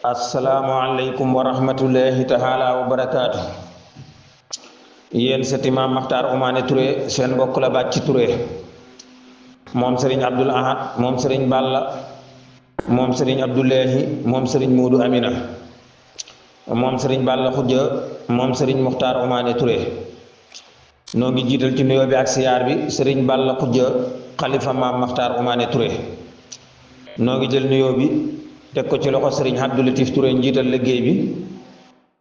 Assalamualaikum warahmatullahi taala wabarakatuh. Yen seti Maam Maxtaar Omaane Touré sen bokk la Bàcci Touré mom Serigne Abdul Ahad mom Serigne Balla mom Serigne Abdullahi mom Serigne Modou Amina mom Serigne Balla Khoudia mom Serigne Muxtaar Omaane Touré no ngi jital ci nuyo bi ak siyaar bi Serigne Balla Khoudia khalifa Maam Maxtaar Omaane Touré no ngi jël nuyo bi tek ko ci loxo Serigne Abdou Latif Touré njiital liggéey bi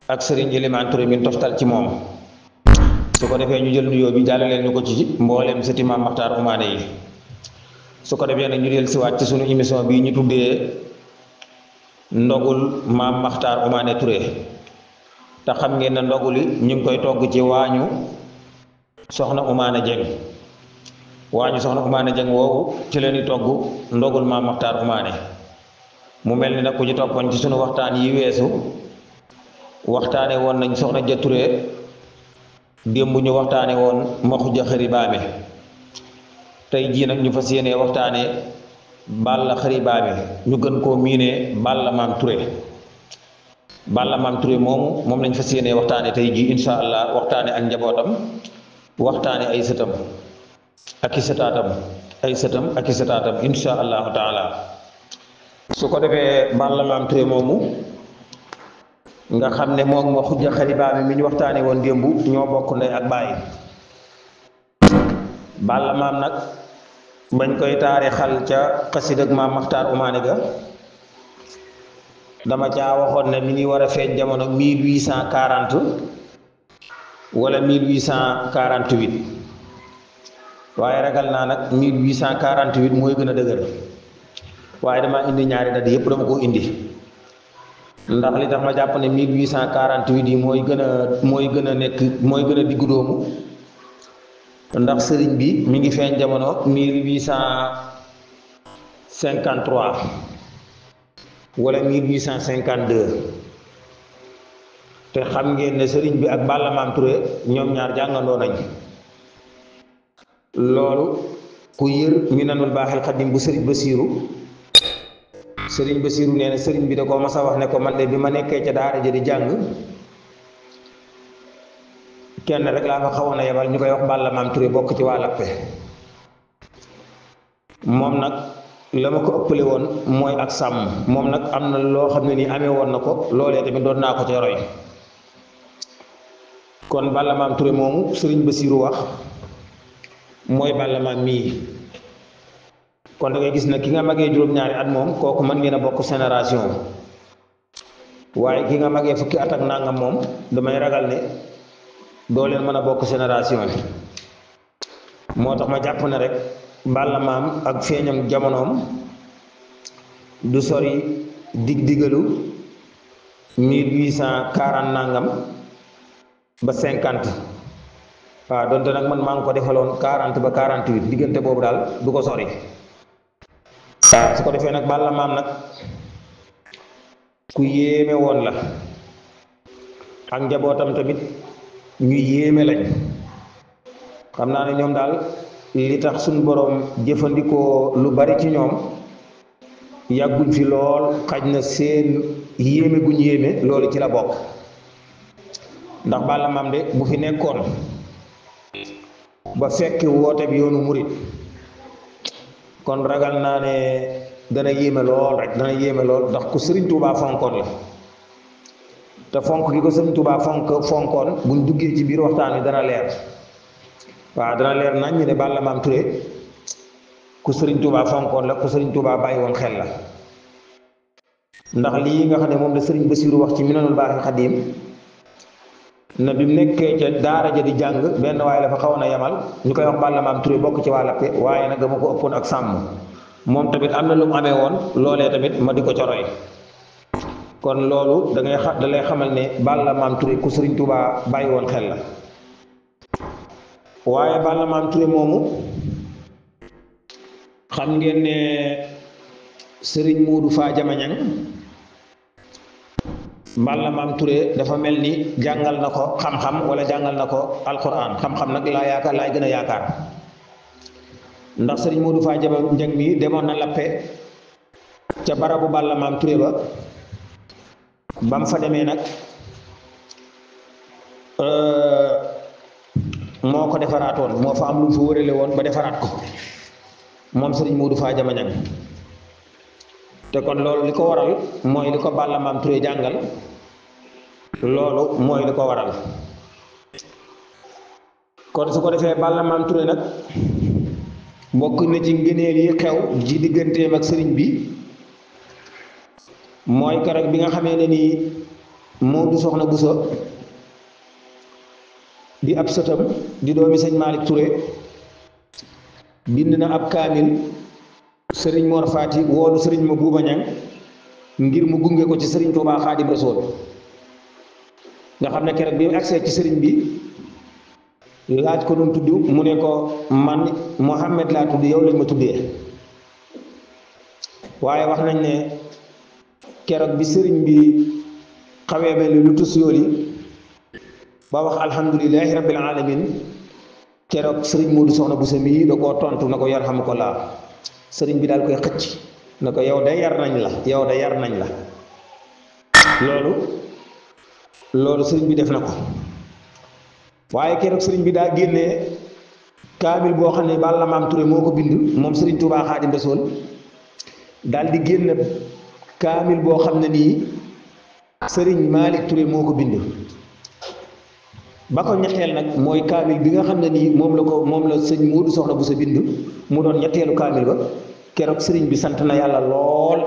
ak Serigne Elimane Touré min toftal ci mom su ko defee ñu jël nuyoo bi jàllaleel ñu ko ci mboolem sëti Maam Maxtaar Omaane yi su ko defee nag ñu del siwaat ci sunu émission bii ñu tuddee ndogul Maam Maxtaar Omaane Touré te xam ngeen ne ndoguli ñu ngi koy togg ci waañu soxna Omaane Jeng waañu soxna Omaane Jeng woowu ci leen di togg ndogul Maam Maxtaar Omaane mu mel ni nag ku ci toppoon ci sunu waxtaan yi weesu waxtaane woon nañ soxna Ja Touré démb ñu waxtaane woon Maxuja Xëri Baame tey jii nag ñu fas yéene waxtaane Balla Xëri Baame ñu gën koo miinee Balla Maam Touré Balla Maam Touré moomu moom lañ fas yéene waxtaane tey jii insha allah waxtaane ak njabootam waxtaane ay sëtam ak i sëtaatam ay sëtam ak i sëtaatam insha allahu taala su ko defee Balla Maam Touré moomu nga xam ne moom Maxuja Xëri Baame mi ñu waxtaane woon démb ñoo bokk ndey ak baay Balla Maam nag bañ koy taarixal ca xasid ak Maam Maxtaar Omaane ga dama caa waxoon ne mi ngi war a feeñ jamono 1840 wala 1848 waaye ragal naa nag 1848 mooy gën a dëgër waaye dama indi ñaari dat yépp dama ko indi ndax li tax ma jàpp ne 1848 yi mooy gën a nekk mooy gën a diggu doomu ndax sëriñ bi mi ngi feeñ jamono 1853 wala 1852 te xam ngeen ne sëriñ bi ak Balla Maam Touré ñoom ñaar jàngandoo nañ loolu ku yër Minanul Baaxil Xadim bu sëriñ Basiiru nee na sëriñ bi da koo mas a wax ne ko man de bi ma nekkee ca daara ja di jàng kenn rek laa fa xawoon a yebal ñu koy wax Balla Maam Touré bokk ci waa Lappe moom nag la ma ko ëppale woon mooy ak sàmm moom nag am na loo xam ne nii amee woon na ko loolee tamit doon naa ko ca roy kon Balla Maam Touré moomu sëriñ Basiiru wax mooy Balla Maam mii kon da ngay gis nag ki nga magee juróom-ñaari at moom kooku mën ngeen a bokk génération waaye ki nga magee fukki at ak nangam moom damay ragal ne doo leen mën a bokk génération moo tax ma jàpp ne rek Balla Maam ak feeñam jamonoom du sori digalu 1840 nangam ba 50 waaw donte nag man maa ngi ko defaloon 40 ba 48 diggante boobu daal du ko sori waaw su ko defee nag Balla Maam nag ku yéeme woon la ak njabootam tamit ñu yéeme lañ xam naa ne ñoom daal li tax suñ boroom jëfandikoo lu bari ci ñoom yàgguñ fi lool xaj na seen yéeme guñ yéeme loolu ci la bokk ndax Balla Maam de bu fi nekkoon ba fekk woote bi yoonu murit kon ragal naa ne dana yéeme lool rek dana yéeme lool ndax ku Sëriñ Tuubaa fonkoon la te fonk gi ko Sëriñ Tuubaa fonkoon buñ duggee ci biir waxtaan wi dana leer waaw dana leer nañ ñu ne Balla Maam Touré ku Sëriñ Tuubaa fonkoon la ku Sëriñ Tuubaa bàyyi woon xel la ndax lii nga xam ne moom la Sëriñ Basiiru wax ci Minanul Baaxil Xadim na bi mu nekkee ca daara ja di jàng benn waaye la fa xawoon a yamal ñu koy wax Balla Maam Touré bokk ci waa Lappe waaye nag dama ko ëppoon ak sàmm moom tamit am na lu mu amee woon loolee tamit ma di ko ca roy kon loolu da lay xamal ne Balla Maam Touré ku Sëriñ Tuubaa bàyyi woon xel la waaye Balla Maam Touré moomu xam ngeen ne Sëriñ Moodu Faa Jamañang Balla Maam Touré dafa mel ni jàngal na ko xam-xam wala jàngal na ko alquran xam-xam nag laay gën a yaakaar ndax Sëriñ Moodu Faa Jamañang mi demoon na Lappe ca barabu Balla Maam Touré ba bam fa demee nag moo ko defaraatoon moo fa am lu mu fa wërale woon ba defaraat ko moom sëriñ Modou Fadiama Niang te kon loolu li ko waral mooy li ko Balla Maam Touré jàngal loolu mooy li ko waral kon su ko defee Balla Maam Touré nag bokk na ci ngëneel yi xew ji digganteem ak sëriñ bi mooy keroog bi nga xamee ne nii Moodu Soxna Buso di ab sëtam di doomi sëñ Malick Touré bind na ab kaamil sëriñ Mor Fati woolu sëriñ ma Buuba Ñang ngir mu gunge ko ci sëriñ Tuubaa Xaadim Rasuul nga xam ne keroog bi mu agsee ci sëriñ bi laaj ko doon tudd mu ne ko man Mohamed laa tudd yow lañ ma tuddee waaye wax nañ ne keroog bi sëriñ bi xawee mel lu tus yooli ba wax alhamdulilahi rabbil alamin keroog sëriñ Moodu Soxna Buso mii da koo tontu na ko yarhamukallah sëriñ bi daal koy xëcc na ko yow da yar nañ la yow da yar nañ la loolu sëriñ bi def na ko waaye keroog sëriñ bi daa génnee kaamil boo xam ne Balla Maam Touré moo ko bind moom sëriñ Tuubaa Xaadim Rasuul daal di génn kaamil boo xam ne nii sëriñ Malick Touré moo ko bind ba ko ñetteel nag mooy kaamil bi nga xam ne nii moom la sëñ Moodu Soxna Buso bind mu doon ñetteelu kaamil ba keroog sëriñ bi sant na yàlla lool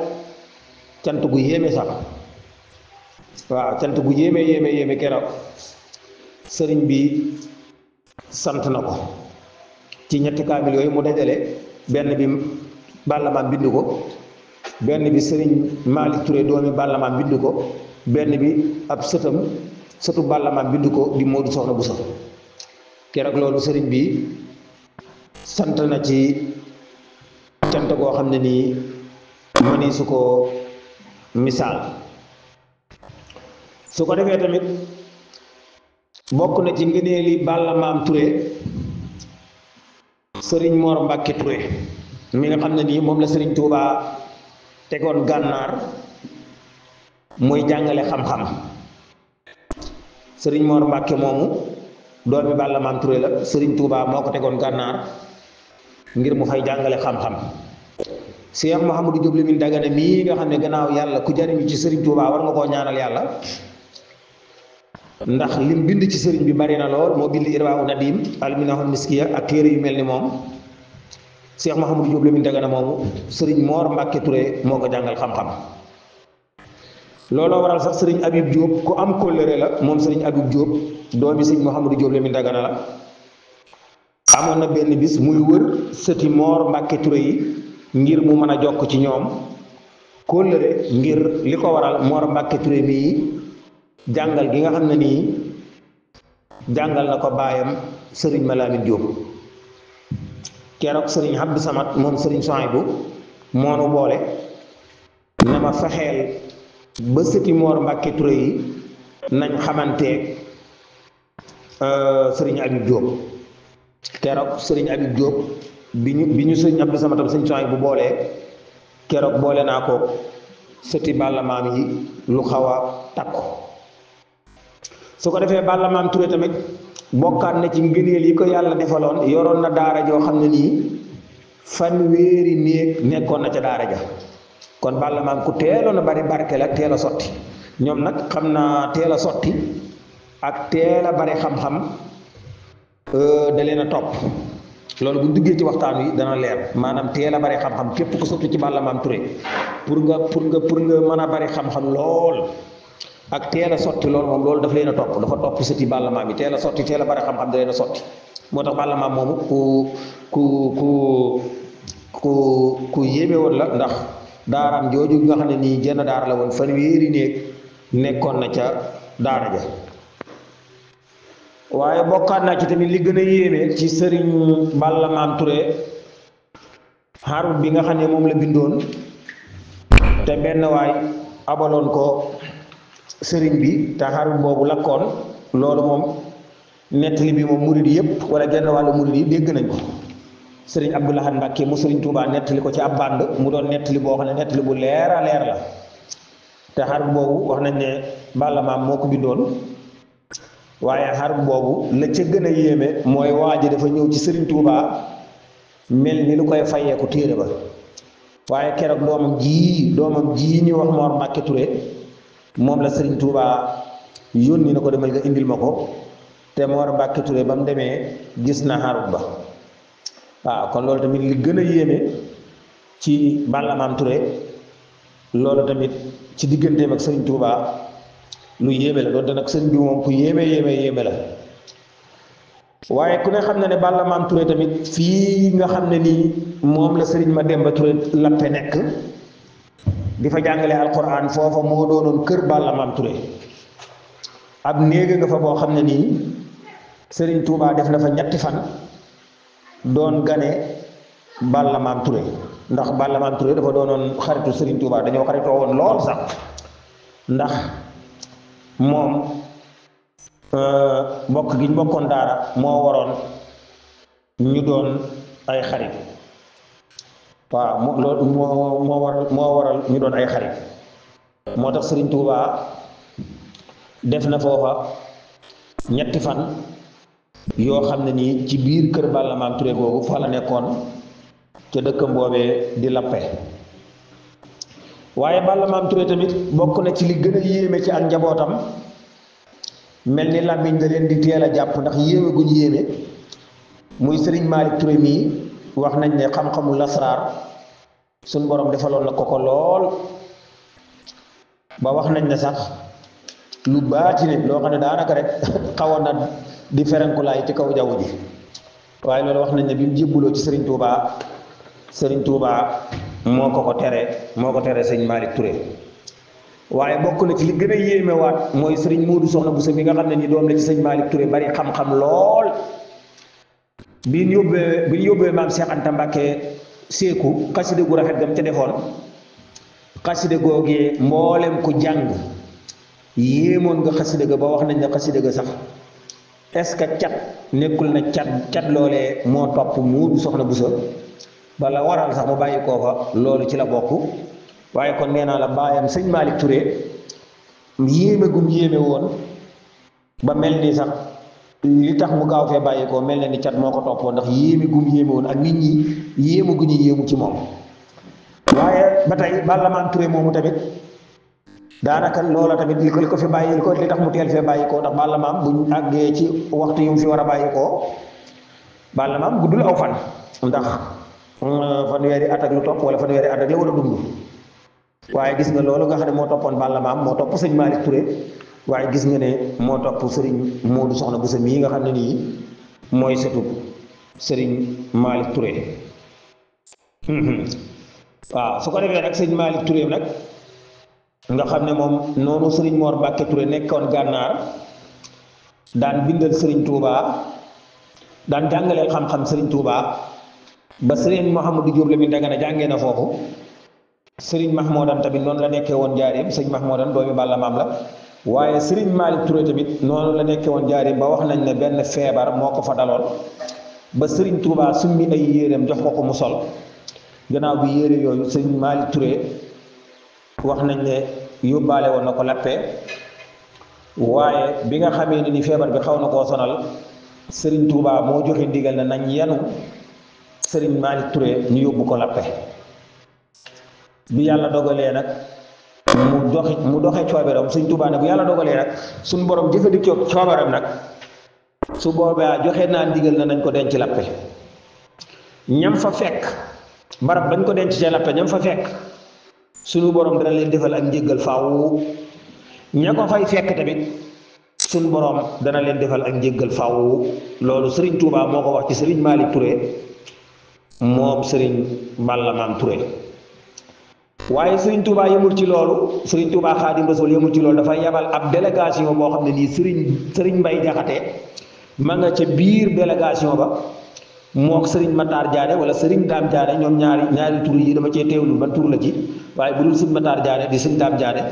cant gu yéeme sax waaw cant gu yéeme keroog sëriñ bi sant na ko ci ñetti kaamil yooyu mu dajale benn bi Balla Maam bind ko benn bi sëriñ Malick Touré doomi Balla Maam bind ko benn bi ab sëtu Balla Maam bind ko di Moodu Soxna Buso keroog loolu sëriñ bi sant na ci cant goo xam ne nii mëni su ko misaal su ko defee tamit bokk na ci ngëneeli Balla Maam Touré sëriñ Mor Mbàkke Touré mi nga xam ne nii moom la sëriñ Tuubaa tegoon gànnaar muy jàngale xam-xam sëriñ Mor Mbàkke moomu doomi Balla Maam Touré la sëriñ Tuubaa moo ko tegoon gànnaar ngir mu fay jàngale xam-xam Cheikh Mouhamadou Diop Lamine Dagana mii nga xam ne gannaaw yàlla ku jariñu ci sëriñ Tuubaa war nga koo ñaanal yàlla ndax lim bind ci sëriñ bi bari na lool moo bind Irwaa Nadim alminahul miskiya ak téere yu mel ni moom Cheikh Mouhamadou Diop Lamine Dagana moomu sëriñ Mor Mbàkke Touré moo ko jàngal xam-xam looloo waral sax sëriñ Habib Diop ku am kóllëre la moom sëriñ Habib Diop doomi sëriñ Mouhamadou Diop Lamine Dagana la amoon na benn bis muy wër sëti Mor Mbàkke Touré yi ngir mu mën a jokk ci ñoom kóllëre ngir li ko waral Mor Mbàkke Touré mii jàngal gi nga xam ne nii jàngal na ko baayam sëriñ Malamine Diop keroog sëriñ Abdou Samad moom sëriñ Sohaybu moonu boole na ma fexeel ba sëti Mor Mbàkke Touré yi nañ xamanteeg sëriñ Habib Diop keroog sëriñ Habib Diop bi ñu sëriñ Abdou Samad tam sëriñ Sohaybu boolee keroog boole naa ko sëti Balla Maam yi lu xaw a takku su ko defee Balla Maam Touré tamit bokkaat na ci ngëneel yi ko yàlla defaloon yoroon na daara joo xam ne nii fanweeri néeg nekkoon na ca daara ja kon Balla Maam ku teeloon a bari barke la teel a sotti ñoom nag xam naa teel a sotti ak teel a bari xam-xam da leen a topp loolu bu ñu duggee ci waxtaan wi dana leer maanaam teel a bari xam-xam képp ku sotti ci Balla Maam Touré pour nga mën a bari xam-xam lool ak teel a sotti loolu moom loolu daf leen a topp dafa topp sëti Balla Maam yi teel a sotti teel a bari xam-xam da leen a sotti moo tax Balla Maam moomu ku yéeme woon la ndax daaraam jooju nga xam ne nii jenn daara la woon fanweeri néeg nekkoon na ca daara ja waaye bokkaat naa ci tamit li gën a yéeme ci sëriñ Balla Maam Touré xarut bi nga xam ne moom la bindoon te benn waay abaloon ko sëriñ bi te xarut boobu lakkoon loolu moom nettali bi moom murid yëpp wala genn wàllu murid yi dégg nañ ko sëriñ Abdou Lahad Mbàkke mu sëriñ Tuubaa nettali ko ci ab bànd mu doon nettali boo xam ne nettali bu leer a leer la te xarf boobu wax nañ ne Balla Maam moo ko bindoon waaye xarf boobu la ca gën a yéeme mooy waa ji dafa ñëw ci Serigne Touba mel ni lu koy fayeeku téere ba waaye keroog doomam ji ñu wax Mor Mbàkke Touré moom la Serigne Touba yónni na ko demal nga indil ma ko te Mor Mbàkke Touré ba mu demee gis na xarf ba waaw kon loolu tamit li gën a yéeme ci Balla Maam Touré loolu tamit ci digganteem ak Serigne Touba lu yéeme la doonte nag sëriñ bi moom ku yéeme la waaye ku ne xam na ne Balla Maam Touré tamit fii nga xam ne nii moom la Serigne Mademba Touré lappe nekk di fa jàngale alquran foofa moo doonoon kër Balla Maam Touré ab néega nga fa boo xam ne nii Serigne Touba def na fa ñetti fan doon gane Balla Maam Touré ndax Balla Maam Touré dafa doonoon xaritu Serigne Touba dañoo xaritoo woon lool sax ndax moom bokk gi ñu bokkoon daara moo waroon ñu doon ay xarit waaw loolu moo waral ñu doon ay xarit moo tax Serigne Touba def na foofa ñetti fan yoo xam ne nii ci biir kër Balla Maam Touré googu fa la nekkoon ca dëkkam boobee di lappe waaye Balla Maam Touré tamit bokk na ci li gën a yéeme ci ak njabootam mel ni làmmiñ da leen di teel a jàpp ndax yéeme guñ yéeme muy Serigne Malick Touré mii wax nañ ne xam-xamu lasraar suñ borom defaloon na ko lool ba wax nañ ne sax lu baati ne loo xam ne daanaka rek xawoon na di ferenkulaay ci kaw jaww ji waaye loolu wax nañ ne bi mu jébbuloo ci Serigne Touba moo ko tere sëñ Malick Touré waaye bokk na ci li gën a yéeme waat mooy Serigne Modou Soxna Bousso mi nga xam ne ni doom la ci sëñ Malick Touré bari xam-xam lool bi ñu yóbbee maam Cheikh Anta Mbacke seeku xaside gu rafet gam ca defoon xaside googee mboolem ku jàng yéemoon nga xaside ga ba wax nañ ne xaside ga sax est-ce que cat nekkul na cat loolee moo topp Modou Soxna Bousso bala waral sax mu bàyyi koo fa loolu ci la bokk waaye kon nee naa la baayam sëñ Malick Touré yéeme gum yéeme woon ba mel ni sax li tax mu gaaw fee bàyyi koo mel na ni cat moo ko toppoon ndax yéeme gum yéeme woon ak nit ñi yéemu gu ñu yéemu ci moom waaye ba tey Balla Maam Touré moomu tamit daanaka loola tamit li ko fi bàyyi li tax mu teel fee bàyyi koo ndax Balla Maam buñ àggee ci waxtu yu mu fi war a bàyyi koo Balla Maam guddul aw fan ndax fanweeri at ak lu topp wala fanweeri at ak la war a dund waaye gis nga loolu nga xam ne moo toppoon Balla Maam moo topp sëñ Malick Touré waaye gis nga ne moo topp Serigne Modou Soxna Bousso mii nga xam ne nii mooy sëtu Serigne Malick Touré waaw su ko defee nag sëñ Malick Touré nag nga xam ne moom noonu Serigne Mor Mbacke Touré nekkoon gànnaar daan bindal Serigne Touba daan jàngaleel xam-xam Serigne Touba ba Serigne Mouhamadou Diop la mi Dagana jàngee na foofu Serigne Mahmoudan tamit noonu la nekkee woon jaareem sëñ Mahmoudan doomi Balla Maam la waaye Serigne Malick Touré tamit noonu la nekkee woon jaareem ba wax nañ ne benn feebar moo ko fa daloon ba Serigne Touba summi ay yéreem jox ko mu sol gannaaw bi yére yooyu Serigne Malick Touré wax nañ ne yóbbaale woon na ko lappe waaye bi nga xamee ni feebar bi xaw na koo sonal Serigne Touba moo joxe ndigal na nañ yenu Serigne Malick Touré ñu yóbbu ko lappe bi yàlla dogalee nag mu doxe cooberam Serigne Touba ne bu yàlla dogalee nag suñ borom jëfandikoo cooberam nag su boobaa joxe naa ndigal na nañ ko denc lappe ñam fa fekk barab bañ ko denc ci lappe ñam fa fekk suñu borom dana leen defal ak njéggal faaw ña ko fay fekk tamit suñu borom dana leen defal ak njéggal faaw loolu Serigne Touba moo ko wax ci Serigne Malick Touré moom Serigne Balla Maam Touré waaye Serigne Touba yemul ci loolu Serigne Touba Xaadim Rasul yemul ci loolu dafay yabal ab délégation boo xam ne nii Serigne Mbay Jaxate ma nga ca biir délégation ba mook Serigne Matar Diané wala Serigne Dame Diané ñoom ñaari tur yi dama cee teewlu ban tur la ci waaye bu dul Serigne Matar Diané di Serigne Dame Diané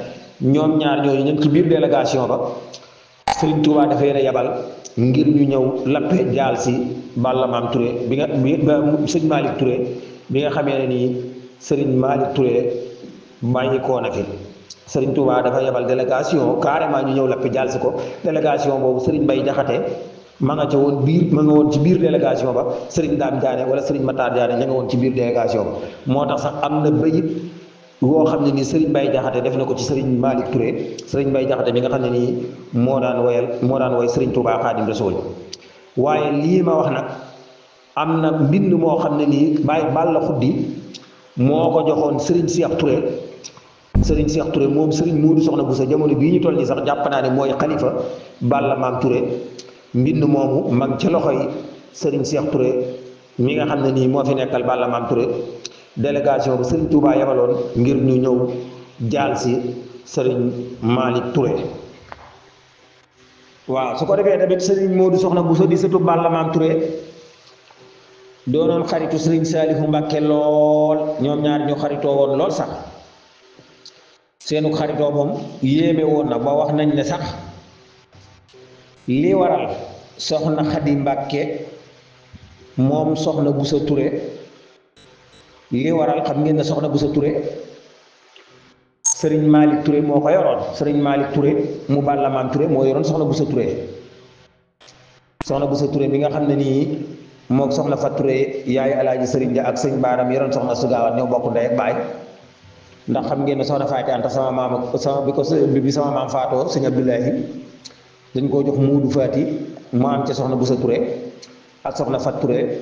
ñoom ñaar ñooñu ñen ci biir délégation ba Serigne Touba dafay yabal ngir ñu ñëw lappe jaal si Balla Maam Touré bi nga Serigne Malick Touré bi nga xamee ne nii Serigne Malick Touré bàyyi koo na fi Serigne Touba dafa yebal délégation carrément ñu ñëw Lappé jàll si ko délégation boobu Serigne Bay Jaxate ma nga ca woon biir ma nga woon ci biir délégation ba Serigne Dame Diané wala Serigne Matar Diané ña nga woon ci biir délégation ba moo tax sax am na bayit woo xam ne nii Serigne Bay Jaxate def na ko ci Serigne Malick Touré Serigne Bay Jaxate bi nga xam ne nii moo daan woy Serigne Touba Xaadim Rasul waaye lii ma wax nag am na mbind moo xam ne nii Baye Balla Xuddi moo ko joxoon Serigne Cheikh Touré moom Serigne Modou Soxna Bousso jamono bii ñu toll nii sax jàpp naa ne mooy xalifa Balla Maam Touré mbind moomu mag ci loxoy Serigne Cheikh Touré mi nga xam ne nii moo fi nekkal Balla Maam Touré délégation bu Serigne Touba yabaloon ngir ñu ñëw jaal si Serigne Malick Touré waaw su ko defee tamit Serigne Modou Soxna Bousso di sëtu Balla Maam Touré doonoon xaritu Serigne Saliou Mbacke lool ñoom ñaar ñu xaritoo woon lool sax seenu xaritoo moom yéeme woon na ba wax nañ ne sax li waral soxna Xadi Mbàkke moom soxna Bousso Touré li waral xam ngeen ne soxna Bousso Touré Serigne Malick Touré moo ko yoroon Serigne Malick Touré mu Balla Maam Touré moo yoroon soxna Bousso Touré bi nga xam ne nii mook soxna Fat Touré yaay alaaji Serigne Dia ak sëñ Baaram yoroon soxna Sugaawat ñoo bokk ndey ak baay ndax xam ngeen ne soxna Faati Anta sama maam bi sama maam faatoo sëñ Abdoulahi dañ koo jox Muudu Faati mu am ca soxna Bousso Touré ak soxna Fat Touré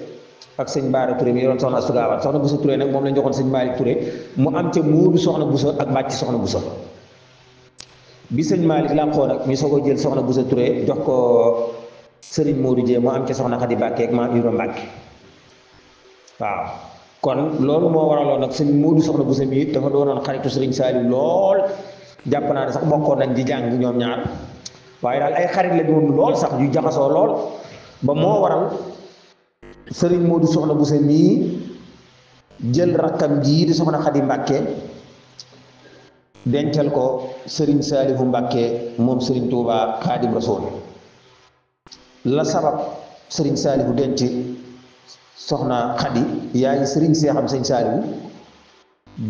ak sëñ Baara Touré mi yoroon soxna Sugaawat soxna Bousso Touré nag moom lañ joxoon sëñ Malick Touré mu am ca Muudu soxna Bousso ak bàcc soxna Bousso bi sëñ Malick làqoo nag ñu soog a jël soxna Bousso Touré jox ko Serigne Modou Dieng mu am ca soxna Xadi Mbàkke ak maam Ibra Mbàkke waaw kon loolu moo waraloon nag sëñ Modou soxna Bousso mi dafa doonoon xaritu Serigne Saliou lool jàpp naa ne sax bokkoon nañ di jàng ñoom ñaar waaye daal ay xarit la doon lool sax yu jaxasoo lool ba moo waral Serigne Modou soxna Bousso mii jël rakkam jii di soxna Xadi Mbàkke dencal ko Serigne Saliou Mbàkke moom Serigne Touba Xaadim Rasul la sabab Serigne Saliou denc soxna Xadi yaay Serigne Seexam sëñ Saliou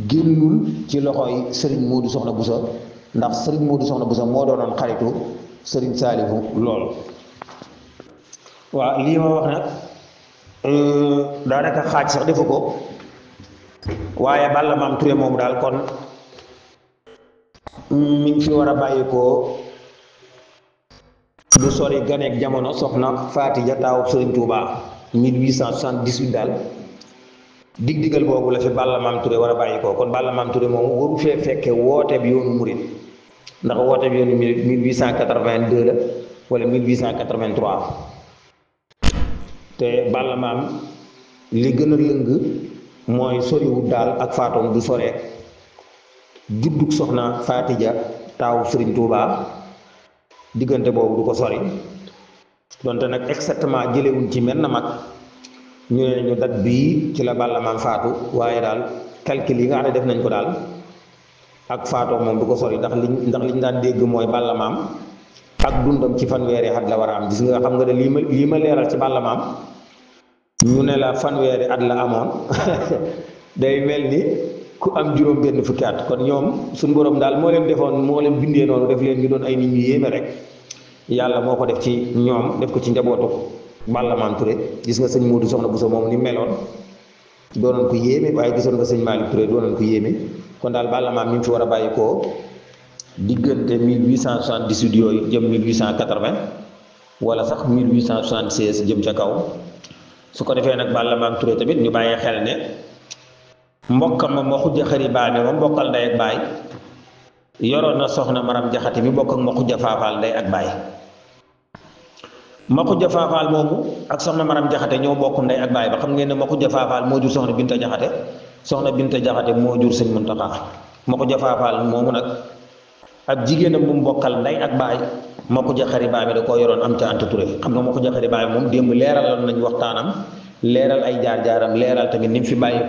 génnul ci loxoy Serigne Modou soxna Bousso ndax Serigne Modou soxna Bousso moo doonoon xaritu Serigne Saliou lool waaw lii ma wax nag daanaka xaaj sax defu ko waaye Balla Maam Touré moomu daal kon mi ngi fi war a bàyyi ko du sori ganeek jamono soxna Faati Ja taawu Serigne Touba 1878 daal dig-digal boobu la fi Balla Maam Touré war a bàyyi ko kon Balla Maam Touré moom waru fee fekke woote bi yoonu murit ndax woote bi yoonu murit 1882 la wala 1883 te Balla Maam li gën a lëng mooy soriwut daal ak faatoom du sore juddug soxna Faati Ja taawu Serigne Touba diggante boobu du ko sori donte nag exactement jëlewuñ ci menn mag ñu ne ñu dat bii ci la Balla Maam faatu waaye daal calcul yi nga xam ne def nañ ko daal ak faatoo moom du ko sori ndax liñ daan dégg mooy Balla Maam ak dundam ci fanweeri at la war a am gis nga xam nga ne lii ma leeral ci Balla Maam ñu ne la fanweeri at la amoon day mel ni ku am juróom benn fukki at kon ñoom suñu borom daal moo leen defoon moo leen bindee noonu def leen ñu doon ay nit ñu yéeme rek yàlla moo ko def ci ñoom def ko ci njabootu Balla Maam Touré gis nga sëñ Modou soxna Bousso moom ni meloon doonoon ko yéeme waaye gisoon nga sëñ Malick Touré doonoon ko yéeme kon daal Balla Maam mi ngi fi war a bàyyi koo diggante 1878 yooyu jëm 1880 wala sax 1876 jëm ca kaw su ko defee nag Balla Maam Touré tamit ñu bàyyee xel ne mbokkam ma xujja xëri baame ma mbokkal ndey ak baay yoroon na soxna Maram Jaxate mi bokk ak ma xujja faafaal ndey ak baay ma xujja faafaal moomu ak soxna Maram Jaxate ñoo bokk ndey ak baay ba xam ngeen ne ma xujja faafaal moo jur soxna Binta Jaxate soxna Binta Jaxate moo jur sëñ Muntaxa ma xujja faafaal moomu nag ab jigéenam bu mu bokkal ndey ak baay ma xujja xëri baame da koo yoroon am ca Anta Touré xam nga ma xujja xëri baame moom démb leeraloon nañ waxtaanam leeral ay jaar-jaaram leeral tamit ni mu fi bàyyi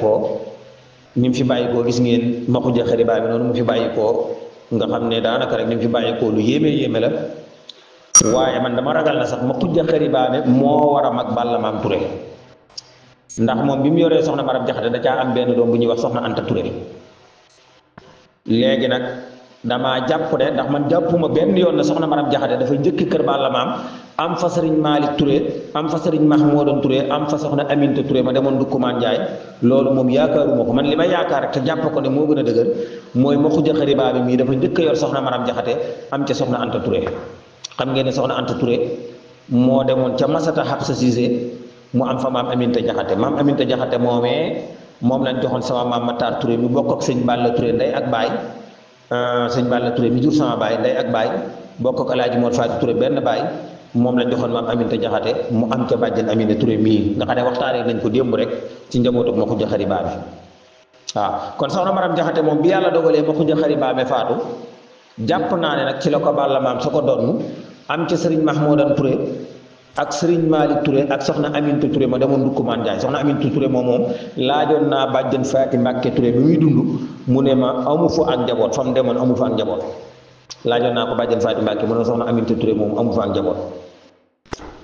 koo gis ngeen ma xujja xëri baame noonu mu fi bàyyi koo nga xam ne daanaka rek ni mu fi bàyyi koo lu yéeme la waaye man dama ragal na sax ma xujja xëri baame moo war a mag Balla Maam Touré ndax moom bi mu yoree soxna Maram Jaxate da caa am benn doom bu ñuy wax soxna Anta Touré léegi nag damaa jàpp ne ndax man jàppuma benn yoon na soxna Maram Jaxate dafa njëkk kër Balla Maam am fa sëriñ Malick Touré am fa sëriñ Mahmoudan Touré am fa soxna Aminta Touré ma demoon Ndukkumaan Njaay loolu moom yaakaaruma ko man li ma yaakaar rek te jàpp ko ne moo gën a dëgër mooy ma xuja xari baa bi mii dafa njëkk a yor soxna Maram Jaxate am ca soxna Anta Touré xam ngeen ne soxna Anta Touré moo demoon ca Masata Xabsa Cissé mu am fa maam Aminta Jaxate maam Aminta Jaxate moomee moom lañ joxoon sama maam Matar Touré mi bokk ak sëñ Balla Touré ndey ak baay sëñ Balla Touré mi jur sama baay ndey ak baay bokk ak Alaaji Mor Faati Touré benn baay moom lañ joxoon maam Aminta Jaxate mu am ca bàjjen Amina Touré mii nga xam ne waxtaanee nañ ko démb rek ci njabootu ma xuja xari baa bi waaw kon soxna Maram Jaxate moom bi yàlla dogalee ma xuja xari baa bi faatu jàpp naa ne nag ci la ko Balla Maam sa ko donn am ca sëriñ Mahmoudan Touré ak sëriñ Malick Touré ak soxna Aminta Touré ma demoon Ndukkumaan Njaay soxna Aminta Touré moom laajoon naa bàjjen Faati Mbàkke Touré bi muy dund mu ne ma amu fa ak njaboot fa mu demoon amu fa ak njaboot laajoon naa ko bàjjen Faati Mbàkke mu ne soxna Aminta Touré moom amu fa ak njaboot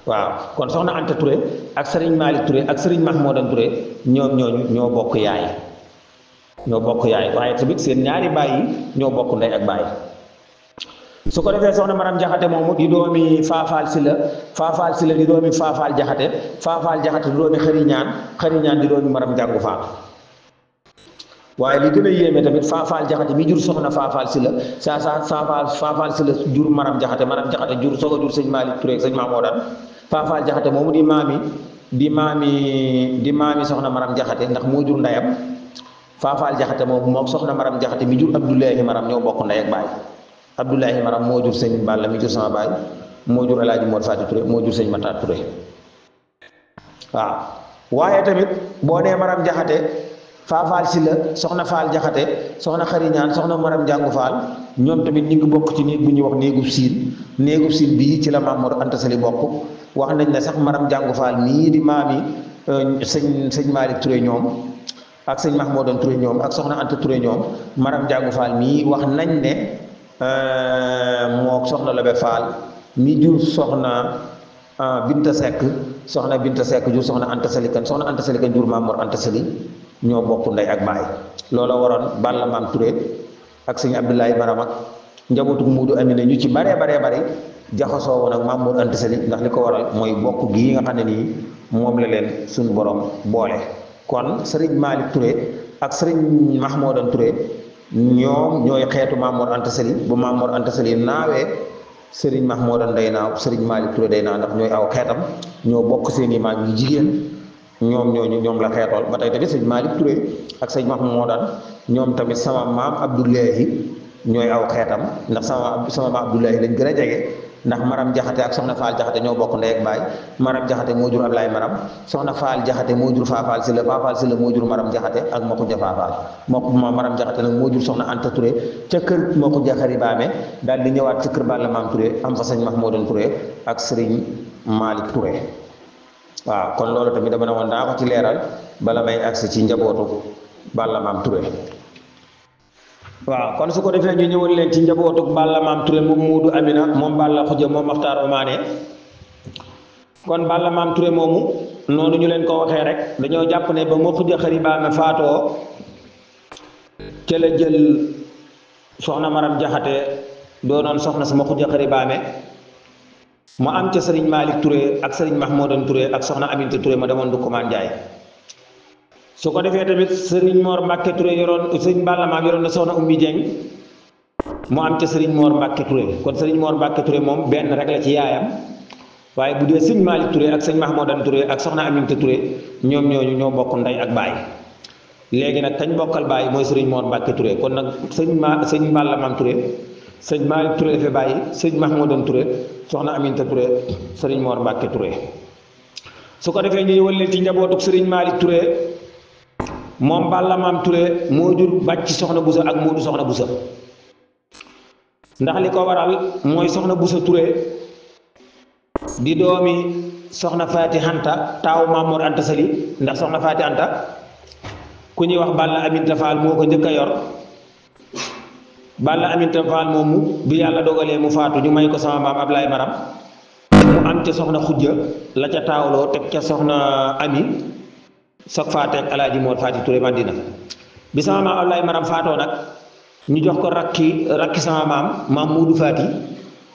waaw kon soxna Anta Touré ak sëriñ Malick Touré ak sëriñ Mahmoudan Touré ñoom ñooñu ñoo bokk yaay waaye tamit seen ñaari baay yi ñoo bokk ndey ak baay su ko defee soxna Maram Jaxate moomu di doomi Faafaal Sila di doomi Faafaal Jaxate di doomi xëriñaan di doomi Maram Jàngu Faal waaye li gën a yéeme tamit Faafaal Jaxate mi jur soxna Faafaal Sila Faafaal Sila jur Maram Jaxate jur soog a jur sëñ Malick Touré ak sëñ Mahmoudan Faafaal Jaxate moomu di maami soxna Maram Jaxate ndax moo jur ndeyam Faafaal Jaxate moomu moom soxna Maram Jaxate mi jur Abdoulahi Maram ñoo bokk ndey ak baay Abdoulahi Maram moo jur sëñ Balla mi jur sama baay moo jur Alaaji Mor Faati Touré moo jur sëñ Matar Touré waaw waaye tamit boo nee Maram Jaxate Faafaal Sila soxna Faal Jaxate soxna xariñaan soxna Maram Jàngu Faal ñoom tamit ñu ngi bokk ci néeg bu ñuy wax néegub siin bii ci la Maam Mor Anta Sali bokk wax nañ ne sax Maram Jàngu Faal mii di maami sëñ Malick Touré ñoom ak sëñ Mahmoudan Touré ñoom ak soxna Anta Touré ñoom Maram Jàngu Faal mii wax nañ ne moo soxna Lobe Faal mi jur soxna Binta Seck jur soxna Anta Sali Kan soxna Anta Sali Kan jur Maam Mor Anta Sali ñoo bokk ndey ak baay loola waroon Balla Maam Touré ak sëñ Abdoulaye Maram ak njabootu Muudu Amina ñu ci bare jaxasoo woon ak Maam Mor Anta Sali ndax li ko waral mooy bokk gii nga xam ne nii moom la leen suñu borom boole kon sëriñ Malick Touré ak sëriñ Mahmoudan Touré ñoom ñooy xeetu Maam Mor Anta Sali bu Maam Mor Anta Sali naawee sëriñ Mahmoudan day naaw sëriñ Malick Touré day naaw ndax ñooy aw xeetam ñoo bokk seeni maam yu jigéen ñoom la xeetool ba tey tamit sëñ Malick Touré ak sëñ Mahmoudan ñoom tamit sama maam Abdoulahi ñooy aw xeetam ndax sama maam Abdoulahi lañ gën a jege ndax Maram Jaxate ak soxna Faal Jaxate ñoo bokk ndey ak baay Maram Jaxate moo jur Ablaye Maram soxna Faal Jaxate moo jur Faafaal Sila moo jur Maram Jaxate ak Makuja Faafaal Maram Jaxate nag moo jur soxna Anta Touré ca kër Makuja Xari Baame daal di ñëwaat ci kër Balla Maam Touré am fa sëñ Mahmoudan Touré ak sëriñ Malick Touré waaw kon loolu tamit dama ne woon daa ko ci leeral bala may agsi ci njabootu Balla Maam Touré waaw kon su ko defee ñu ñëwal leen ci njabootu Balla Maam Touré moom Muudu Amina moom Balla Xuja moom Maxtaar Omaane kon Balla Maam Touré moomu noonu ñu leen ko waxee rek dañoo jàpp ne ba ma Xuja Xari Baame faatoo ca la jël soxna Maram Jaxate doonoon soxna sama Xuja Xari Baame mu am ca sëriñ Malick Touré ak sëriñ Mahmoudan Touré ak soxna Aminta Touré ma demoon Ndukkumaan Njaay su ko defee tamit sëriñ Mor Mbàkke Touré yoroon sëriñ Balla Maam yoroon na soxna Ummi Jeng mu am ca sëriñ Mor Mbàkke Touré kon sëriñ Mor Mbàkke Touré moom benn rek la ci yaayam waaye bu dee sëñ Malick Touré ak sëñ Mahmoudan Touré ak soxna Aminta Touré ñoom ñooñu ñoo bokk ndey ak baay léegi nag kañ bokkal baay mooy sëriñ Mor Mbàkke Touré kon nag sëñ Balla Maam Touré sëñ Malick Touré fi bàyyi sëñ Mahmoudan Touré soxna Aminta Touré sëriñ Mor Mbàkke Touré su ko defee ñu ñëwal leen ci njabootuk sëriñ Malick Touré moom Balla Maam Touré moo jur bàcc soxna Busa ak Moodu soxna Busa ndax li ko waral mooy soxna Busa Touré di doomi soxna Faati Anta taawu Maam Mor Anta Sali ndax soxna Faati Anta ku ñuy wax Balla Aminta Fall moo ko njëkk a yor Balla Aminta Fall moomu bi yàlla dogalee mu faatu ñu may ko sama maam Ablaye Maram mu am ca soxna Xujja la ca taawloo teg ca soxna Ami soog faa teg Alaaji Mor Faati Touré Madina bi sama maam Ablaye Maram faatoo nag ñu jox ko rakki sama maam Muudu Faati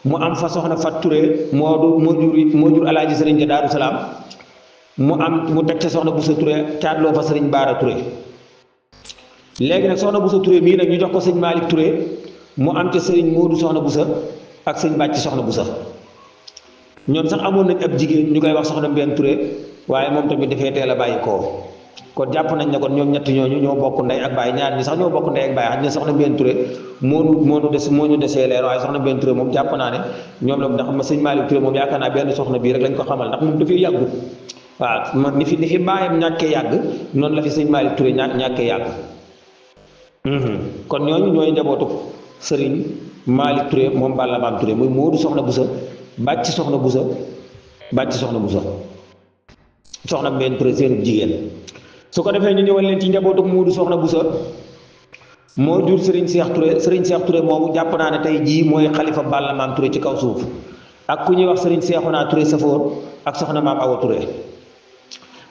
mu am fa soxna Fat Touré moo jur alaaji sëriñ ja Daaru Salaam mu teg ca soxna Boussa Touré caatloo fa sëriñ Baara Touré léegi nag soxna Boussa Touré mii nag ñu jox ko sëñ Malick Touré mu am ca sëriñ Moodu soxna Boussa ak sëñ Bàcc soxna Boussa ñoom sax amoon nañ ab jigéen ñu koy wax soxna Mbène Touré waaye moom tamit dafay teel a bàyyi koo kon jàpp nañ ne kon ñoom ñett ñooñu ñoo bokk ndey ak baay ñaar ñi sax ñoo bokk ndey ak baay xam ne soxna Mbène Touré moo ñu desee leer waaye soxna Mbène Touré moom jàpp naa ne ñoom la ndax ma sëñ Malick Touré moom yaakaar naa benn soxna bii rek lañ ko xamal ndax moom dafay yàggut waaw ni fi baayam ñàkkee yàgg noonu la fi sëñ Malick Touré ñàkkee yàgg kon ñooñu ñooy njabootu sëriñ Malick Touré moom Balla Maam Touré muy Moodu soxna Boussa bàcc soxna Boussa soxna Mbène Touré seen jigéen su ko defee ñu ñëwal leen ci njabootu Moodu soxna Boussa moo jur Serigne Cheikh Touré moomu jàpp naa ne tey jii mooy xalifa Balla Maam Touré ci kaw suuf ak ku ñuy wax Serigne Cheikhouna Touré Safoor ak soxna maam Awa Touré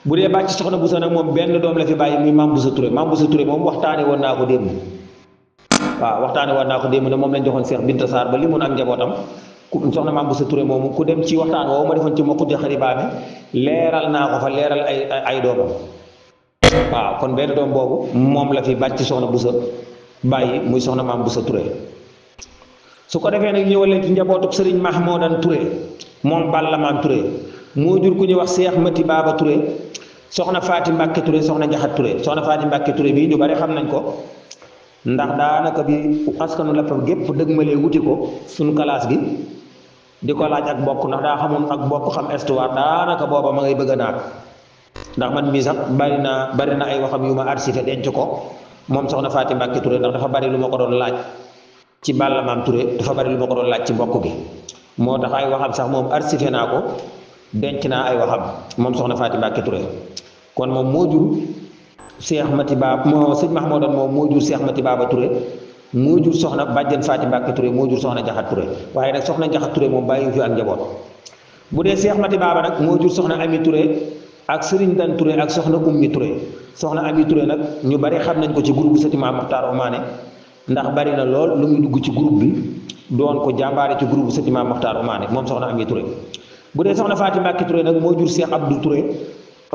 bu dee bàcc soxna Boussa nag moom benn doom la fi bàyyi muy maam Boussa Touré moom waxtaane woon naa ko démb ne moom lañ joxoon Cheikh Binta Sarr ba li mun ak njabootam soxna maam Boussa Touré moomu ku dem ci waxtaan woowu ma defoon ci ma xuddi xaribaame leeral naa ko fa leeral ay doomam waaw kon benn doom boobu moom la fi bàcc soxna Boussa bàyyi muy soxna maam Boussa Touré su ko defee nag ñëwal leen ci njabootu Serigne Mahmoudan Touré moom Balla Maam Touré moo jur ku ñuy wax Cheikh Mati Baba Touré soxna Faati Mbàkke Touré soxna Njaxat Touré soxna Faati Mbàkke Touré bii ñu bari xam nañ ko ndax daanaka bi askanu Lappam gépp dëgmalee wuti ko suñu classe gi di ko laaj ak bokk ndax daa xamoon ak bokk xam histoire daanaka booba ma ngay bëgg a naat ndax man mii sax bari na ay waxam yu ma archivé denc ko moom soxna Faati Mbàkke Touré ndax dafa bari lu ma ko doon laaj ci Balla Maam Touré dafa bari lu ma ko doon laaj ci mbokk gi moo tax ay waxam sax moom archivé naa ko denc naa ay waxam moom soxna Faati Mbàkke Touré kon moom moo jur Cheikh Mati Baba sëñ Mahmoudan moom moo jur Cheikh Mati Baba Touré moo jur soxna bàjjen Faati Mbàkke Touré moo jur soxna Njaxat Touré waaye nag soxna Njaxat Touré moom bàyyi fi ak njaboot bu dee Cheikh Mati Baba nag moo jur soxna Ami Touré ak Serigne Dan Touré ak soxna Ummi Touré soxna Ami Touré nag ñu bari xam nañ ko ci groupe sëti Maam Mokhtar Omané ndax bari na lool lu muy dugg ci groupe bi doon ko jàmbaare ci groupe sëti Maam Mokhtar Omané moom soxna Ami Touré bu dee soxna Faati Mbàkke Touré nag moo jur Cheikh Abdou Touré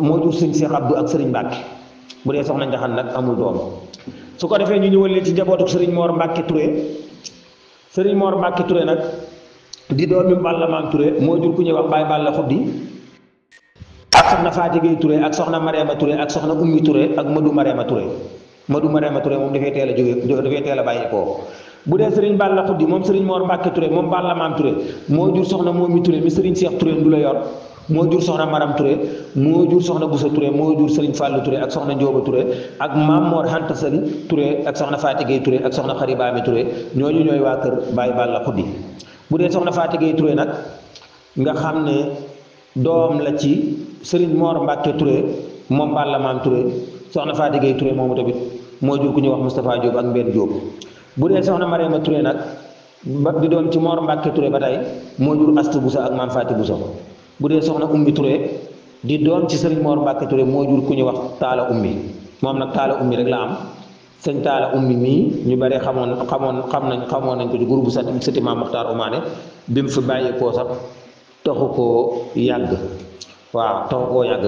moo jur sëñ Cheikh Abdou ak Serigne Mbàkke bu dee soxna Njaxat nag amul doom su ko defee ñu ñëwal leen ci njabootu Serigne Mor Mbàkke Touré nag di doomi Balla Maam Touré moo jur ku ñuy wax Baye Balla Xuddi ak soxna Faati Gey Touré ak soxna Mariama Touré ak soxna Ummi Touré ak Madou Mariama Touré moom dafay teel a bàyyi ko bu dee Serigne Balla Xuddi moom Serigne Mor Mbàkke Touré moom Balla Maam Touré moo jur soxna Momi Touré mi Serigne Cheikh Touré ndu la yor moo jur soxna Maram Touré moo jur soxna Boussa Touré moo jur Serigne Fallou Touré ak soxna Njóoba Touré ak Maam Mor Anta Sali Touré ak soxna Faati Gey Touré ak soxna Xari Baame Touré ñooñu ñooy waa kër Baye Balla Xuddi bu dee soxna Faati Gey Touré nag nga xam ne doom la ci Serigne Mor Mbàkke Touré moom Balla Maam Touré soxna Faati Gey Touré moomu tamit moo jur ku ñuy wax Moustapha Diop ak Mbène Diop bu dee soxna Mariama Touré nag di doom ci Mor Mbàkke Touré ba tey moo jur Astu Boussa ak Maam Faati Boussa bu dee soxna Ummi Touré di doom ci Serigne Mor Mbàkke Touré moo jur ku ñuy wax Taala Ummi moom nag Taala Ummi rek la am sëñ Taala Ummi mii ñu bari xamoon nañ ko ci groupe sëti Maam Mokhtar Omané bi mu fi bàyyi koo sax taxu koo yàgg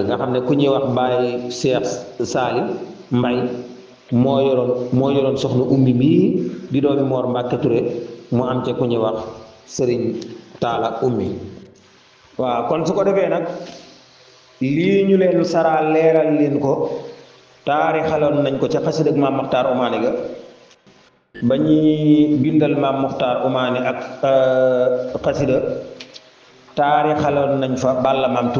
nga xam ne ku ñuy wax Baye Cheikh Saali Mbay moo yoroon soxna Ummi mii di doomi Mor Mbàkke Touré mu am ca ku ñuy wax Serigne Taala Ummi waaw kon su ko defee nag lii ñu leen saraa leeral leen ko taarixaloon nañ ko ca xasida ak Maam Mokhtar Omané ga ba ñuy bindal Maam Mokhtar Omané ak xasida taarixaloon nañ fa Balla Maam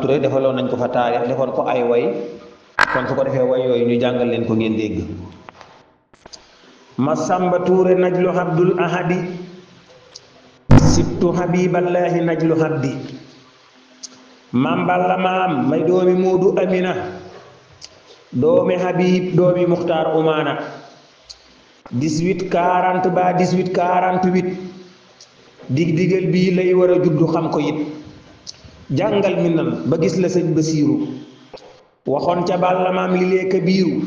Touré defaloon nañ ko fa taarix defoon ko ay way kon su ko defee way yooyu ñu jàngal leen ko ngeen dégg Masamba Touré najlu Abdul Ahadi sibtu Habiballahi najlu Habdi Maam Balla Maam may doomi Moodu Amina doomi Habib doomi Mokhtar Omané 1840 ba 1848 dig-digal bii lay war a juddu xam ko it jàngal mi nan ba gis la sëñ Basiiru waxoon ca Balla Maam li lee kabiiru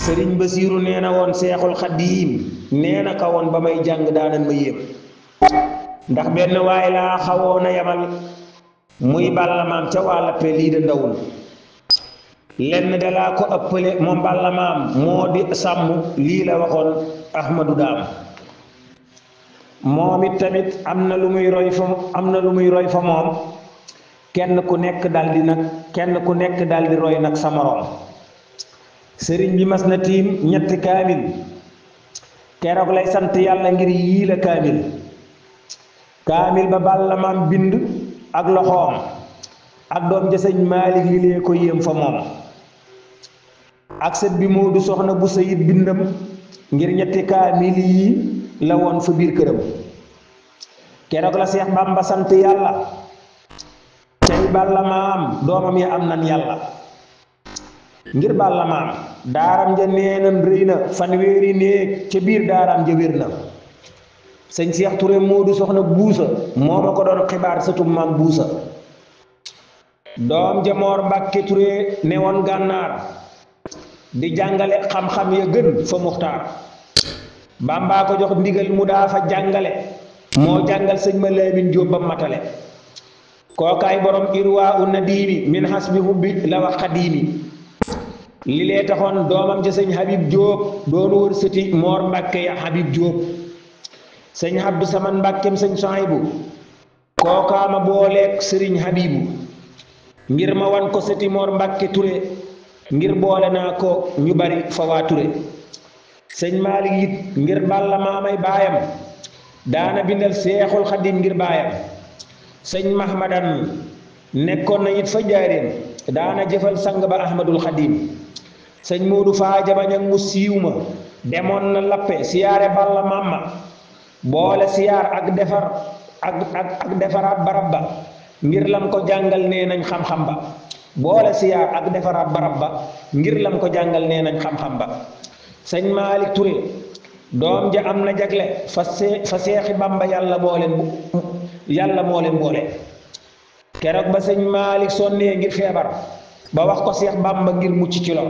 sëriñ Basiiru nee na woon seexul xadiim nee na ka woon ba may jàng daanan ma yéem ndax benn waay laa xawoon a yamal muy Balla Maam ca wàllape lii de ndawul lenn de laa ko ëppale moom Balla Maam moo di sàmm lii la waxoon Ahmadu Daam moom it tamit am na lu muy roy fa moom kenn ku nekk daldi roy nag sa moroom sëriñ bi mas na tiim ñetti kaamil keroog lay sant yàlla ngir yii la kaamil ba Balla Maam bind ak loxoom ak doom ja sëñ Maalik li lee ko yéem fa moom ak sët bi Moodu soxna bu sayit bindam ngir ñetti kaamil yi la woon fa biir këram keroog la Seex Bàmba sant yàlla tey Balla Maam doomam ya am nan yàlla ngir Balla Maam daaram ja neenan rëy na fanweeri néeg ca biir daaram ja wér na sëñ Seex Ture Moodu soxna buusa moo ma ko doon xibaar sëtum maam buusa doom ja Moor Mbàkke Ture ne woon gànnaar di jàngale xam-xam ya gën fa muxtaar Bàmbaa ko jox ndigal mu daa fa jàngale moo jàngal sëñ ma Laamin Jóob ba matale kookaay borom irwaa u nadiimi min hasbi hubbi la wax xadiimi li lee taxoon doomam ja sëñ Habib Jóob doonu wër sëti Moor Mbàkke ya Habib Jóob sëñ Abdu Saman Mbàkkem sëñ Sohaybu kookaa ma booleeg sëriñ Habibu ngir ma wan ko sëti Moor Mbàkke Ture ngir boole naa ko ñu bari fa waa Ture sëñ Maalik it ngir Balla Maamay baayam daana bindal Seexul Xadim ngir baayam sëñ Mahmadan nekkoon na it fa jaareem daana jëfal sang ba Ahmadul Xadim sëñ Moodu Faa Jabañang mu siiw ma demoon na lappe siyaare Balla Maam ma boole siyaar ak defaraat barab ba ngir lam ko jàngal nee nañ xam-xam ba boole siyaar ak defaraat barab ba ngir lam ko jàngal nee nañ xam-xam ba sëñ Maalik Ture doom ja am na jagle fa seexi Bamba yàlla moo leen boole keroog ba sëñ Maalik sonnee ngir feebar ba wax ko Seex Bamba ngir mucc ci lo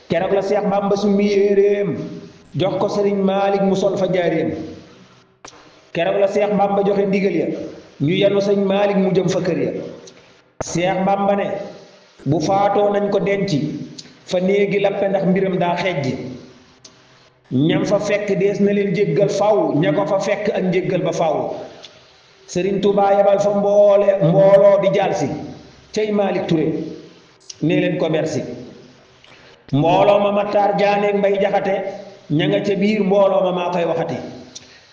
keroog la Seex Bamba su mi yéeréem jox ko sëriñ Maalik mu sol fa jaaréem keroog la Seex Bamba joxe ndigal ya ñu yanu sëñ Maalik mu jëm fa kër ya Seex Bamba ne bu faatoo nañ ko denc fa néegi lappe ndax mbiram daa xejj ñam fa fekk dees na leen jéggal faw ña ko fa fekk ak njéggal ba faw sëriñ Tuubaa yebal fa mbooloo di jaal si cey Maalik Ture nee leen ko merci mbooloo ma Mattaar Jaaneeg Mbay Jaxate ña nga ca biir mbooloo ma maa koy waxati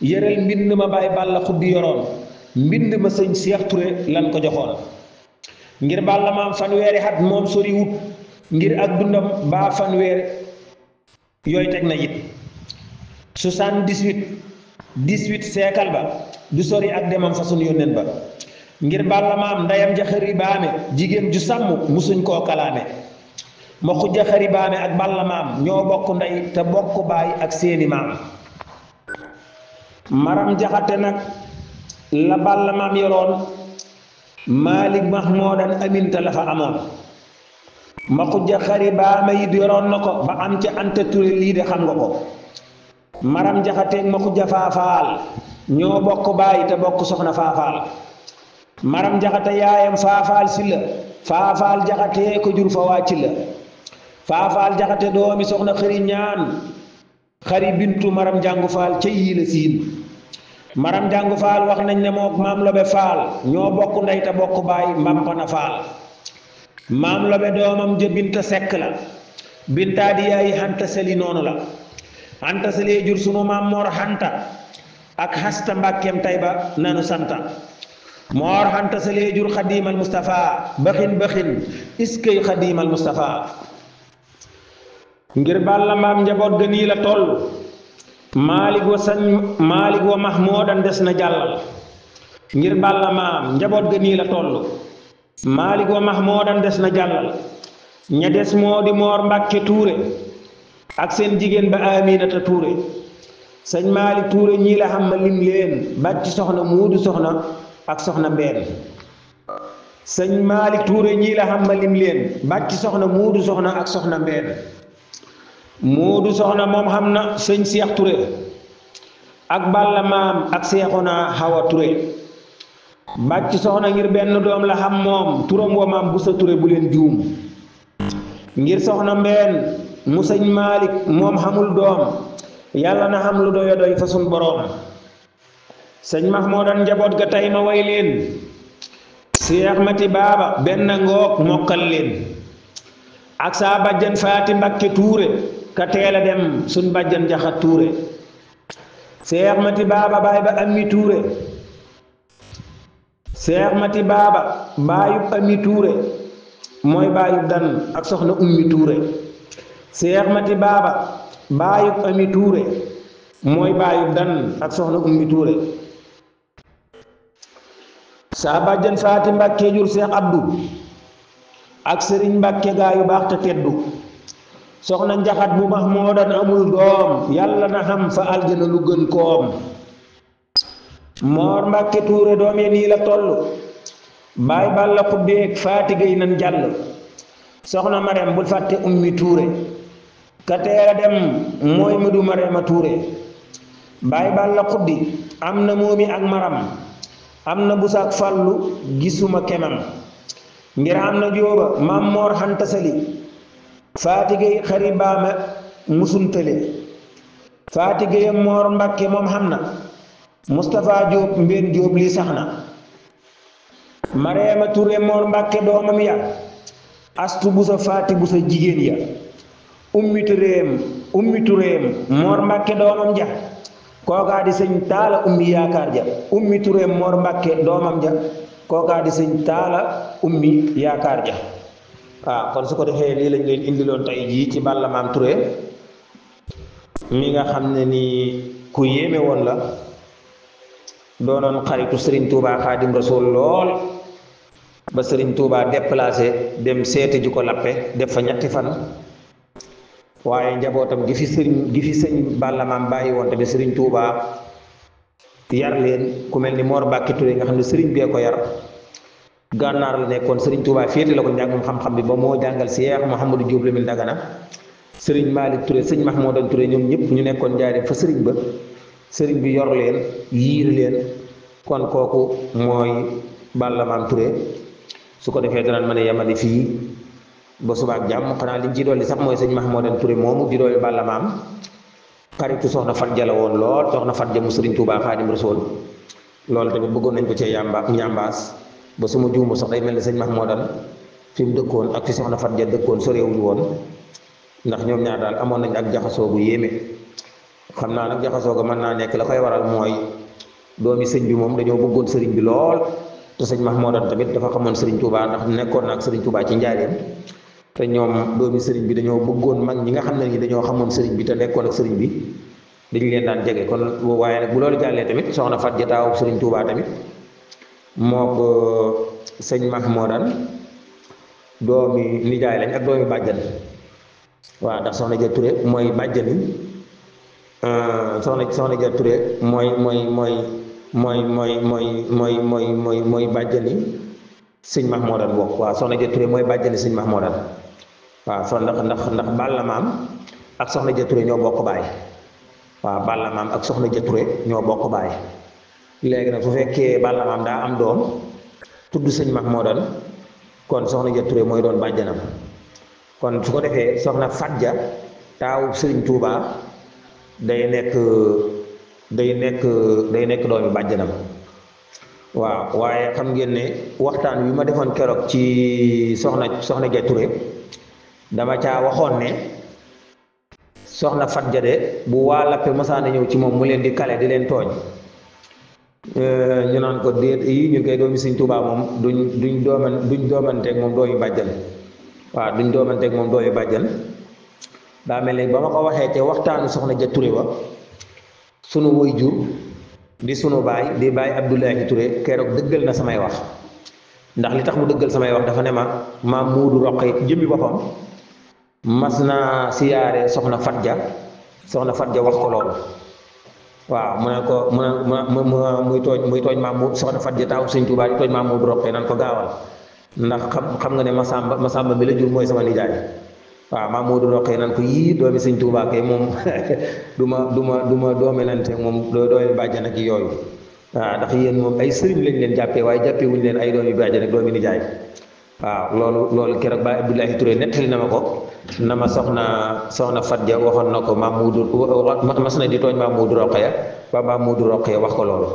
yëral mbind ma Baay Balla xuddi yoroon mbind ma sëñ Seex Ture lan ko joxoon ngir Balla Maam fanweeri at moom sori wut ngir ak dundam baa fanweer yooyu teg na it 18 seekal ba du sori ak demam fa sunu yónneen ba ngir Balla Maam ndeyam ja xëri baame jigéen ju sàmm musuñ koo kalaame ma xujja xëri baame ak Balla Maam ñoo bokk ndey te bokk baay ak seeni maam maram jaxate nag la Balla Maam yoroon Maalik Mahmoodan Aminta la fa amoon ma xujja xëri baame it yoroon na ko ba am ca Anta Ture lii de xam nga ko maram jaxateeg ma xujja faafaal ñoo bokk baay te bokk soxna faafaal maram jaxate yaayam faafaal si la faafaal jaxatee ko jur fa wàcc la faafaal jaxate doomi soxna xëri ñaan xëri bintu maram jàngu faal ca yii la siin maram jàngu faal wax nañ ne mook maam lobe faal ñoo bokk ndey te bokk baay mbampana faal maam lobe doomam ja binta sekk la bintaa di yaay Anta Sali noonu la Anta Sali jur sunu maam Mor Anta ak Hasta Mbàkkeem Tayba nanu santa Mor Anta Sali jur Xadiimal Mustafa baxin iskay Xadiimal Mustafa ngir Balla Maam njaboot ga nii la toll Maalik wa Mahmoodan des na jàllal ngir Balla Maam njaboot ga nii la toll Maalik wa Mahmoodan des na jàllal ña des moo di Moor Mbàkke Tuure ak seen jigéen ba Aminata Tuure sëñ Maalik Tuure ñii la xam ma lim leen bàcc soxna Muudu soxna ak soxna Mbeen sëñ Maalik Tuure ñii la xam ma lim leen bàcc soxna Muudu soxna ak soxna Mbeen Moodu soxna moom xam na sëñ Seex Ture ak Balla maam ak Seexuna Xawa Ture bàcc soxna ngir benn doom la xam moom turam wa maam Busa Ture bu leen juum ngir soxna mbeen mu sëñ Maalik moom xamul doom yàlla na xam lu doya doy fa sun boroom sëñ Mahmoudan njaboot ga tey ma way leen Seex Mati Baaba benn ngoog mokkal leen ak saa bàjjan Faati Mbakke Tuure ka teel a dem sun bàjjan Jaxat Tuure Seex Mati Baaba baay ba Ami Tuure Seex Mati Baaba baayub Ami Tuure mooy baayub dan ak soxna Ummi Tuure Seex Mati Baaba baayub Ami Tuure mooy baayub dan ak soxna Ummi Tuure saa bàjjan Faati Mbakke jur Seex Abdu ak Sëriñ Mbakke gaa yu baax te teddu soxna Njaxat bu Mahmoudan amul doom yàlla na xam fa aljana lu gën koom Moor Mbakke Tuure doom yi nii la toll baay Balla Xubbeek Faati Gay nan jàll soxna Marem bul fàtte Ummi Tuure ka teela dem mooy Mudu Marema Tuure baay Balla Xubbi am na moomi ak maram am na busaak fàllu gisuma kemam ngir am na jóoba maam Moor Xanta Sali Faati Gay xari baama musuntale Faati Gay Moor Mbakke moom xam na Mustapha Jóob mbeen Jóob lii sax na Mareema Ture Moor Mbakke doomam ya Astu Busa Faati Busa jigéen ya Ummi Tureem Moor Mbakke doomam ja kookaa di sëñ Taala Ummi yaakaar ja Ummi Tureem Moor Mbakke doomam ja kookaa di sëñ Taala Ummi yaakaar ja waaw kon su ko defee lii lañ leen indiloon tey jii ci Balla Maam Touré mi nga xam ne nii ku yéeme woon la doonoon xaritu Serigne Touba Xaadim Rasul lool ba Serigne Touba déplacé dem seeti ji ko lappe def fa ñetti fan waaye njabootam gi fi sëñ Balla Maam bàyyi woon tamit Serigne Touba yar leen ku mel ni Mor Mbacke Touré nga xam ne Serigne bee ko yar gànnaar la nekkoon Serigne Touba féete la ko njàngum xam-xam bi ba moo jàngal Cheikh Mouhamadou Diop Lamine Dagana Serigne Malick Touré sëñ Mahmoudan Touré ñoom ñëpp ñu nekkoon njaaree fa Serigne ba Serigne bi yor leen yiir leen kon kooku mooy Balla Maam Touré su ko defee danañ mën a yemali fii ba subaak jàmm xanaa liñ ci dolli sax mooy sëñ Mahmoudan Touré moomu di doole Balla Maam xaritu soxna Fat Ja la woon lool soxna Fat Ja mu Serigne Touba Xaadim Rasul loolu tamit bëggoon nañ ko cee ñambaas ba su ma juumu sax day mel ni sëñ Mahmoudan fi mu dëkkoon ak fi soxna Fat Ja dëkkoon sorewuñu woon ndax ñoom ñaar daal amoon nañ ak jaxasoo bu yéeme xam naa nag jaxasoo ga mën naa nekk la koy waral mooy doomi sëñ bi moom dañoo bëggoon sëriñ bi lool te sëñ Mahmoudan tamit dafa xamoon sëriñ Touba ndax nekkoon na ak sëriñ Touba ci njaareem te ñoom doomi sëriñ bi dañoo bëggoon mag ñi nga xam ne ni dañoo xamoon sëriñ bi te nekkoon ak sëriñ bi dañu leen daan jege kon waaye nag bu loolu jàllee tamit soxna Fat Ja taawu sëriñ Touba tamit moo ko sëñ Mahmoudan doomi nijaay lañ ak doomi bàjjan waaw ndax soxna Ja Touré mooy bàjjani soxna Ja Touré mooy bàjjani sëñ Mahmoudan bokk waaw soxna Ja Touré mooy bàjjani sëñ Mahmoudan waaw so ndax Balla Maam ak soxna Ja Touré ñoo bokk baay waaw Balla Maam ak soxna Ja Touré ñoo bokk baay léegi nag su fekkee Balla Maam daa am doom tudd sëñ Mahmoudan kon soxna Ja Touré mooy doon bàjjanam kon su ko defee soxna Fat Ja taawu Serigne Touba day nekk doomi bàjjanam waaw waaye xam ngeen ne waxtaan wi ma defoon keroog ci soxna Ja Touré dama caa waxoon ne soxna Fat Ja de bu waa lappe mosaana ñëw ci moom mu leen di kale di leen tooñ ñu naan ko déet yi ñun koy doomi Sëñ Tuubaa moom duñ doomanteeg moom doomi bàjjan waaw duñ doomanteeg moom doomi bàjjan daa mel ni ba ma ko waxee ca waxtaanu soxna Ja Touré wa sunu woy jur di sunu baay di baay Abdoulahi Touré keroog dëggal na samay wax ndax li tax mu dëggal samay wax dafa ne ma Muudu Roqe jëmmi boppam mas naa siyaare soxna Fat Ja wax ko loolu waaw mu ne ko muy tooñ maam soxna Fat Ja taawu Sëñ Tuubaa di tooñ maam Muudu Roqe nan ko gaawal ndax xam nga ne Masamba mi la jur mooy sama nijaay waaw maam Modou Rokhaya nan ko yii doomi sëñ Tuubaa kay moom du ma doomelante moom doomi bàjjan ak yooyu waaw ndax yéen moom ay sëriñ lañ leen jàppee waaye jàppee wuñu leen ay doomi bàjjan ak doomi nijaay waaw loolu keroog ba Abdoulahi Touré nettali na ma ko na ma soxna Fatja waxoon na ko maam Modou mas na di tooñ maam Modou Rokhaya ba maam Modou Rokhaya wax ko loolu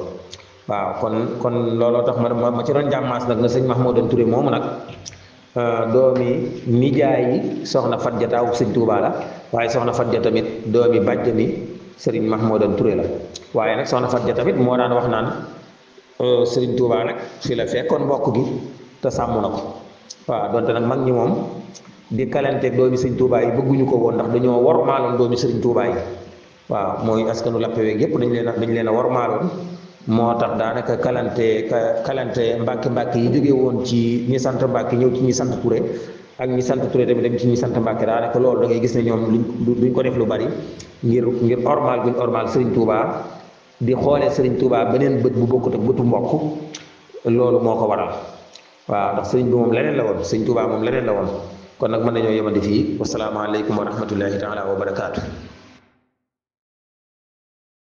waaw kon looloo tax ma ci doon jàmmaas nag na sëñ Mahmoudan Touré moomu nag doomi nijaay yi soxna Fatja taawu sëñ Tuubaa la waaye soxna Fatja tamit doomi bàjjani sëriñ Mahmoudan Touré la waaye nag soxna Fatja tamit moo daan wax naan sëriñ Tuubaa nag fi la fekkoon mbokk gi te sàmm na ko waaw donte nag mag ñi moom di kalanteeg doomi sëriñ Tuubaa yi bëgguñu ko woon ndax dañoo wormaaloon doomi sëriñ Tuubaa yi waaw mooy askanu lappeweeg yépp dañ leen a wormaaloon moo tax daanaka kalante mbàkke yi jógee woon ci ñi sant mbàkke ñëw ci ñi sant Touré ak ñi sant Touré tamit dem ci ñi sant mbàkke daanaka loolu da ngay gis ne ñoom duñ ko def lu bari ngir ormal guñ ormal sëriñ Tuubaa di xoolee sëriñ Tuubaa beneen bët bu bokkut ak bëtu mbokk loolu moo ko waral waaw ndax sëriñ bi moom leneen la woon sëriñ Tuubaa moom leneen la woon kon nag mën nañoo yemandi fii wasalaamaaleykum wa rahmatullahi taala wa barakaatu